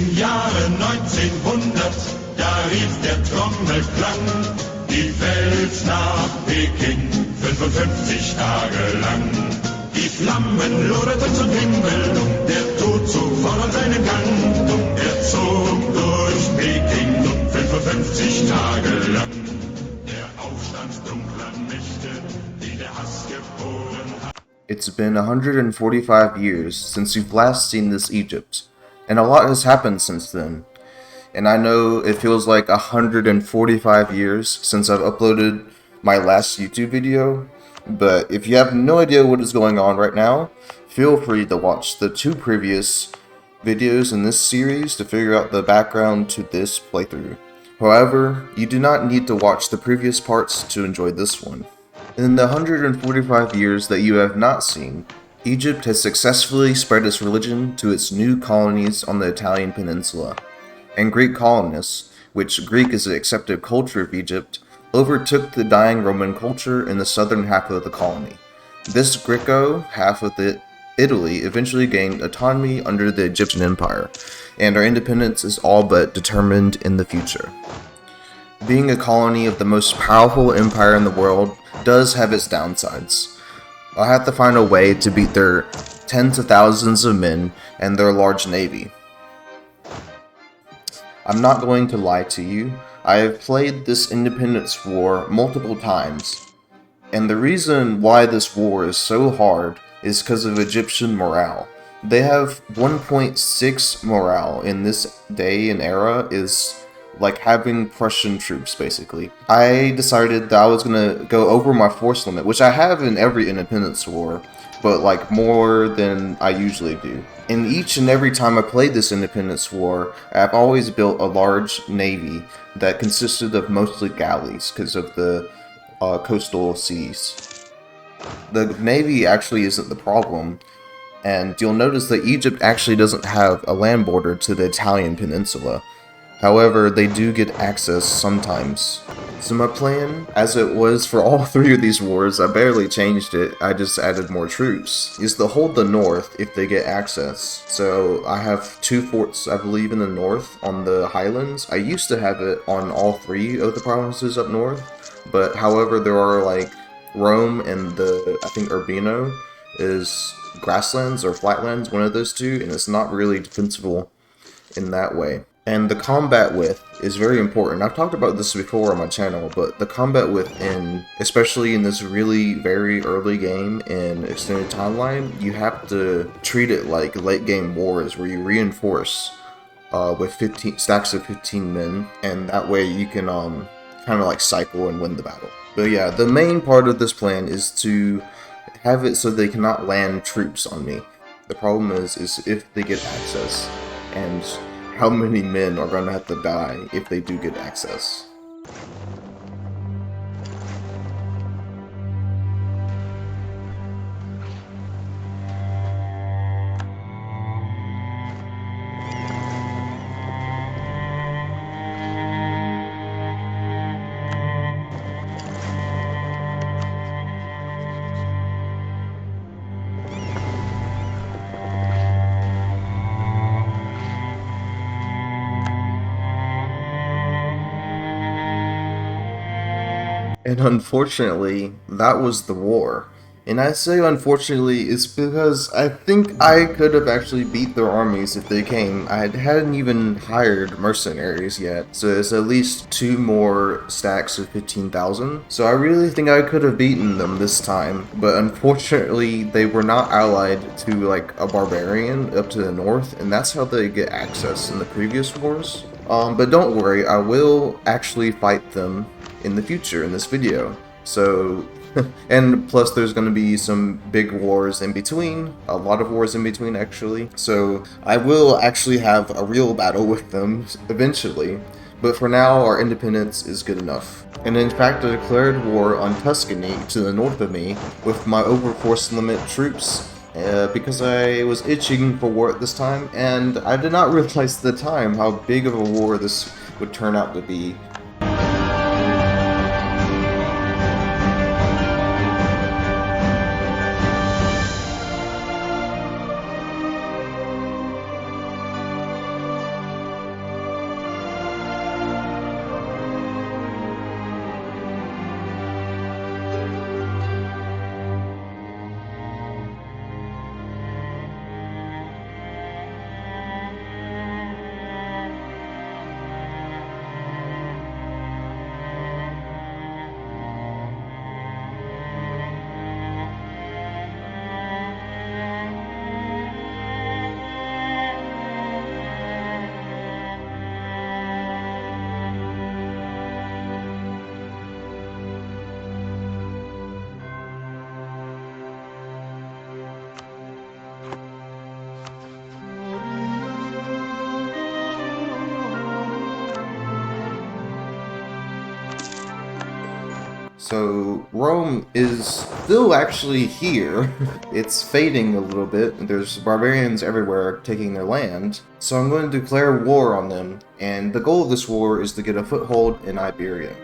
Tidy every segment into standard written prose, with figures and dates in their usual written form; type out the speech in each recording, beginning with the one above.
Im Jahre 1900, da rief der Trommelklang, die Welt nach Peking, 55 Tage lang. Die Flammen loderten zum Himmel, der Tod zog voran seinen Gang, er zog durch Peking, 55 Tage lang. Der Aufstand dunkler Mächte, die der Hass geboren hat. It's been 145 years since you've last seen this Egypt, and a lot has happened since then. And I know it feels like 145 years since I've uploaded my last YouTube video, but if you have no idea what is going on right now, feel free to watch the 2 previous videos in this series to figure out the background to this playthrough. However, you do not need to watch the previous parts to enjoy this one. In the 145 years that you have not seen, Egypt has successfully spread its religion to its new colonies on the Italian peninsula, and Greek colonists, which Greek is the accepted culture of Egypt, overtook the dying Roman culture in the southern half of the colony. This Greco half of Italy eventually gained autonomy under the Egyptian Empire, and our independence is all but determined in the future. Being a colony of the most powerful empire in the world does have its downsides. I'll have to find a way to beat their tens of thousands of men and their large navy. I'm not going to lie to you, I have played this independence war multiple times, and the reason why this war is so hard is because of Egyptian morale. They have 1.6 morale in this day and era is like having Prussian troops, basically. I decided that I was gonna go over my force limit, which I have in every independence war, but like more than I usually do. And each and every time I played this independence war, I've always built a large navy that consisted of mostly galleys because of the coastal seas. The navy actually isn't the problem, and you'll notice that Egypt actually doesn't have a land border to the Italian peninsula. However, they do get access sometimes. So my plan, as it was for all 3 of these wars, I barely changed it, I just added more troops, is to hold the north if they get access. So I have 2 forts, I believe, in the north on the highlands. I used to have it on all 3 of the provinces up north, but however there are like Rome and I think Urbino is grasslands or flatlands, one of those 2, and it's not really defensible in that way. And the combat width is very important. I've talked about this before on my channel, but the combat width especially in this really very early game in Extended Timeline, you have to treat it like late game wars where you reinforce with 15 stacks of 15 men, and that way you can kind of like cycle and win the battle. But yeah, the main part of this plan is to have it so they cannot land troops on me. The problem is if they get access, and how many men are going to have to die if they do get access. And unfortunately, that was the war. And I say unfortunately, it's because I think I could have actually beat their armies if they came. I hadn't even hired mercenaries yet, so it's at least 2 more stacks of 15,000. So I really think I could have beaten them this time, but unfortunately they were not allied to like a barbarian up to the north, and that's how they get access in the previous wars. But don't worry, I will actually fight them in the future in this video. So and plus there's going to be some big wars in between, a lot of wars in between actually, so I will actually have a real battle with them eventually, but for now our independence is good enough. And in fact I declared war on Tuscany to the north of me with my over force limit troops because I was itching for war at this time, and I did not realize at the time how big of a war this would turn out to be. So Rome is still actually here. It's fading a little bit. There's barbarians everywhere taking their land. So I'm going to declare war on them, and the goal of this war is to get a foothold in Iberia.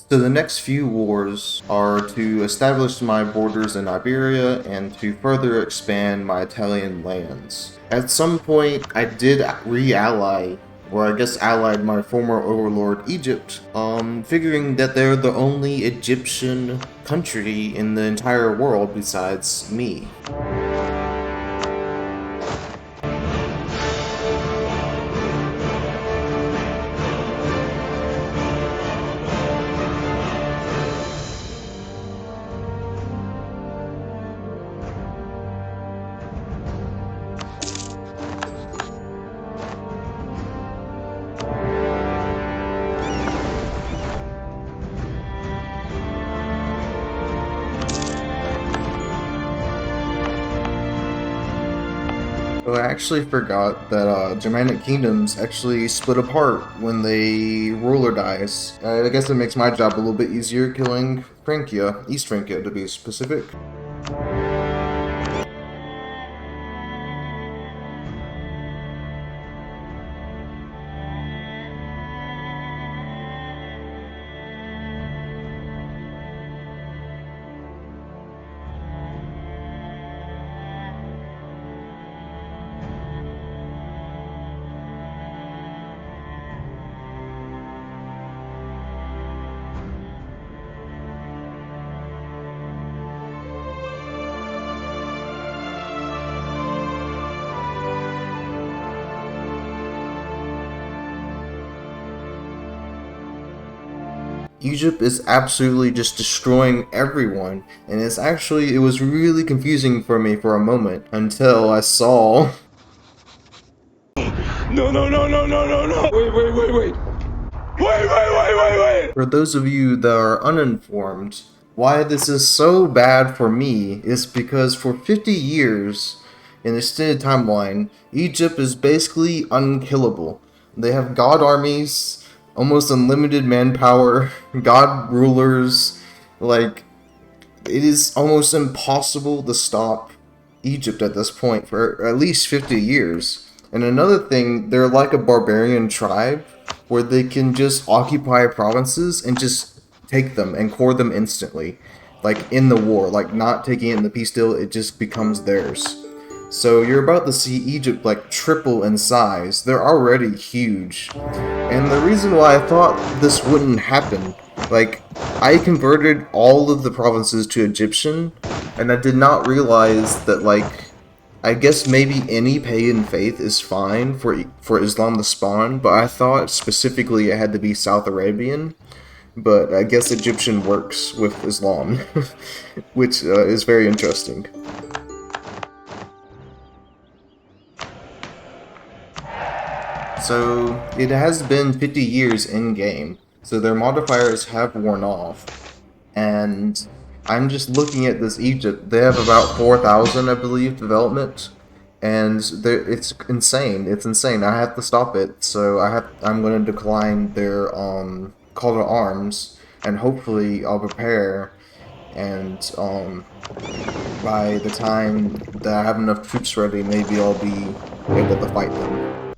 So the next few wars are to establish my borders in Iberia and to further expand my Italian lands. At some point, I did re-ally, or I guess allied my former overlord Egypt, figuring that they're the only Egyptian country in the entire world besides me. So I actually forgot that Germanic kingdoms actually split apart when they ruler dies. I guess it makes my job a little bit easier killing Francia, East Francia to be specific. Egypt is absolutely just destroying everyone, and it was really confusing for me for a moment until I saw. No, no, no, no, no, no, no! Wait! Wait! For those of you that are uninformed, why this is so bad for me is because for 50 years, in the extended timeline, Egypt is basically unkillable. They have god armies, almost unlimited manpower, god rulers, like, it is almost impossible to stop Egypt at this point for at least 50 years. And another thing, they're like a barbarian tribe where they can just occupy provinces and just take them and core them instantly. Like in the war, like not taking it in the peace deal, it just becomes theirs. So you're about to see Egypt like triple in size. They're already huge. And the reason why I thought this wouldn't happen, like, I converted all of the provinces to Egyptian, and I did not realize that, like, I guess maybe any pagan faith is fine for Islam to spawn, but I thought specifically it had to be South Arabian. But I guess Egyptian works with Islam, which is very interesting. So it has been 50 years in-game, so their modifiers have worn off, and I'm just looking at this Egypt. They have about 4,000, I believe, development, and it's insane. It's insane. I have to stop it, so I'm going to decline their call to arms, and hopefully I'll prepare, and by the time that I have enough troops ready, maybe I'll be able to fight them.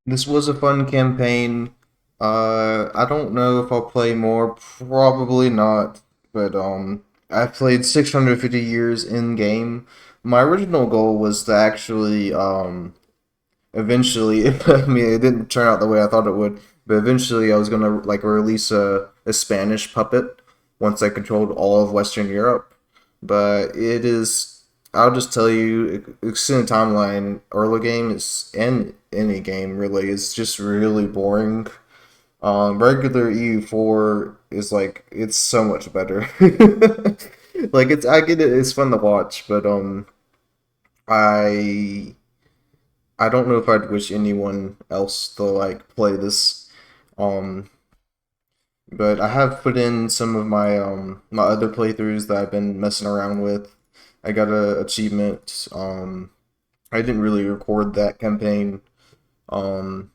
This was a fun campaign. I don't know if I'll play more. Probably not. But I played 650 years in game. My original goal was to actually eventually, I mean, it didn't turn out the way I thought it would, but eventually I was gonna like release a Spanish puppet once I controlled all of Western Europe. But it is, I'll just tell you, extended timeline early game is, and any game really, is just really boring. Regular EU4 is like, it's so much better. Like I get it, it's fun to watch, but I I don't know if I'd wish anyone else to like play this. Um, but I have put in some of my my other playthroughs that I've been messing around with. I got a achievement. I didn't really record that campaign. Um,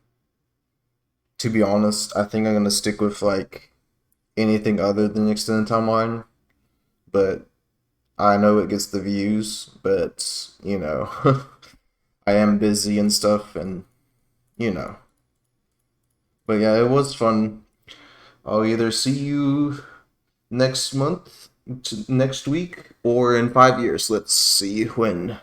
to be honest, I think I'm gonna stick with like anything other than extended timeline. But I know it gets the views, but I am busy and stuff, and you know. But yeah, it was fun. I'll either see you next month, next week, or in 5 years. Let's see when.